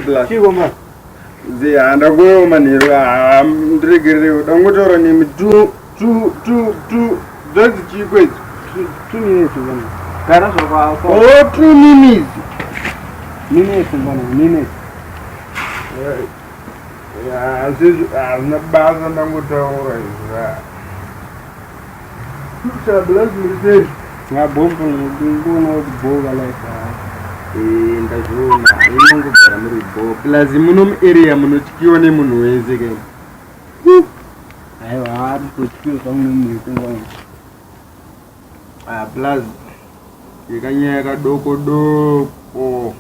black. Chico ma. The undergo manero am trigger don't go to name 2 that's cheap wait 2 minutes one. Gara so ba ko. Oh 2 minutes. Minutes one minutes. Yeah, I'm not bad on the motor. Black me Ya bombo no boga like ndazviona inongogara muri bo plus muno area munochikione munhu wese ke aiwa ari kuchikiwa pamwe plus yakanyaya kadoko doko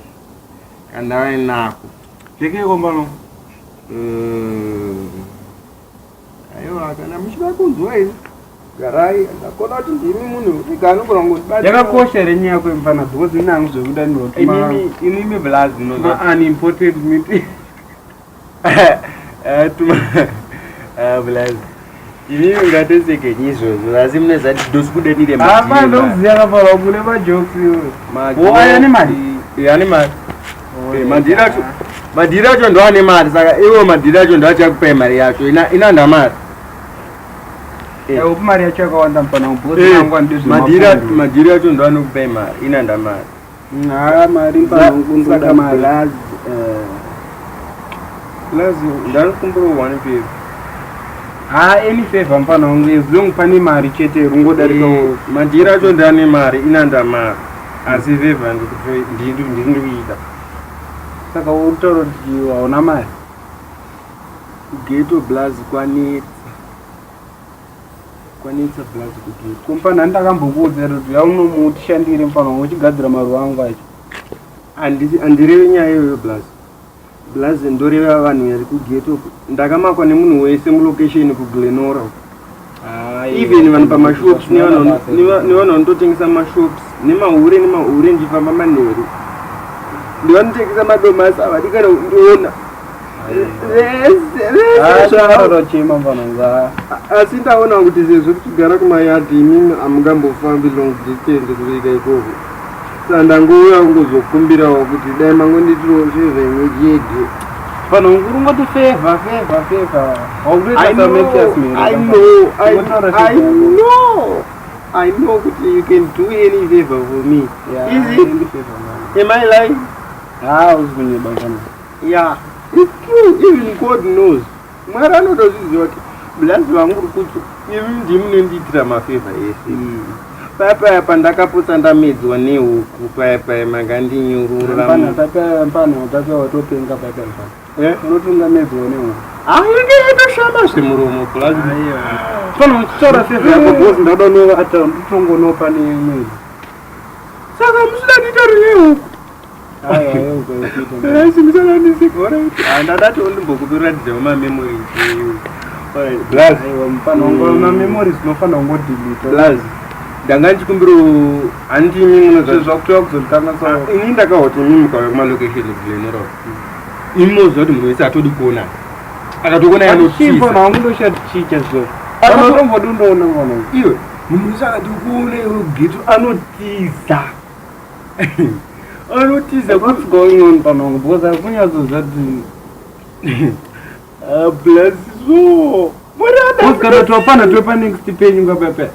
kandava inako zvekeikombano aiwa kana muchida kunzwa izvi garai ndakona kuti ndimi munhu iganogona kungotibata yakakosha renyaya yako mfana because ina hangu zvekuda inimi blazi unimported meat blazi inimi ngateseke nyizvozvo asi mune zati ndosi kudanire ndokuziya kaparwa kune majoksi ane mari ane mari madhiri acho ndo ane mari saka iwo madhiri acho ndo achakupai mari yacho ina ndamari mari yacho yakawanda mpana madhiri acho ndo anokupai mari ina ndamari mari mpanakundoda mari plus ndanokumbura 1 favor any favor mpana wangu as long pane mari chete rungodarika madhiri acho ndane mari ina ndamari asi favor ndindirikuita saka utaura kuti hauna mari geto plus kwanetsa plus kugeto kumpana ndakambokuudzera kuti yaunomutishandire mpana wangu uchigadzira maruva angu acho handireve nyaya iyoyo plus ndoreva vanhu vari kugeto ndakamakwa nemunhu wese mulocation kuglenora even vanhu pamashops nevanhu vanototengesa mashops nemahure ndichifamba manheru ndivanotengesa madomasi avadi kana kundiona asi ndaona kuti sezvo tichigara kumayadhi imimi hamungambofambi long distance kusvika ikoko saka ndangouya kungozokumbirawo kuti dai mangonditiro zvezvenyu chete pano ngurungoti favor I know kuti you can do any favor for me. Yeah, is it? Am I lying? Yeah, it's true. Even God knows. Mwara anotozviziva kuti blazi vangu kuti imi ndimunondiitira mafavor ese. Paya pandakapotsa ndamedzwa nehuku paya mangandinyurura pano watopenga paya unotonga medzwa nehuku itoshama zvemuromo blazi pano uchitaura favor yako bosi ndada novata nditongonopa nemwedzi saka musina nditori nehuku ndadati ndimbokutoratidzawo mamemories mamemories unofana kungodilita ndanga ndichikumbiro handimi zvakutaura kuzotanga ini ndakahoti mimi kauya kumalocation glenora imi moziva kuti munhu wese atodi kuona akatokuona yanotisisaangundoshachicha zvo anotombodi undoona ngona iwe munhu wese akati kuona iwe geto anotiza anotiza what's going on panongo because akunyazozvati blasizo kana topana topa next page ngapepe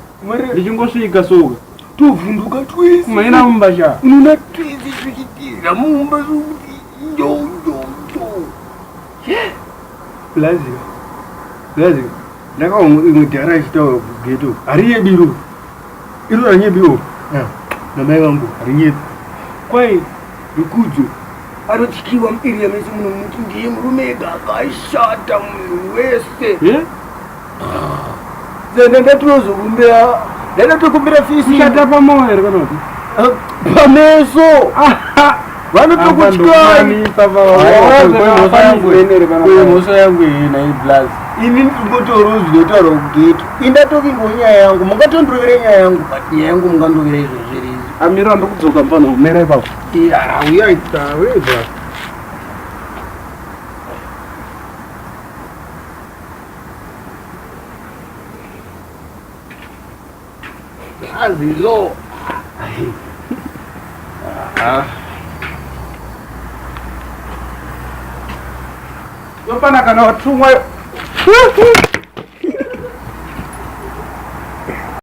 ndichingosvika soka tovhunduka twese maina mumbasha unoona twese twichitizira mumba zokuti blazi ndakaona imwe dhara achitaura kugeto hariyebiru iro ranyebiwo namai vangu harinyebi kwai rikudzo anotyiwa muiriya mese muno muti ndiye murume ega akashata munhu wese ndandatozokumbira ndandatokumbira fishata pamoyo here kana kuti pameso vanotokutyaimhoso yangu yenai blas ini ndingotouro zvinotaura kugeto indatovingo nyaya yangu mungatondrovere nyaya yangu but nyaya yangu mungandovera izvozverizi amira ndokudzoka pano kumera ipapo uyaitaweva azilo Topana kana watumwa.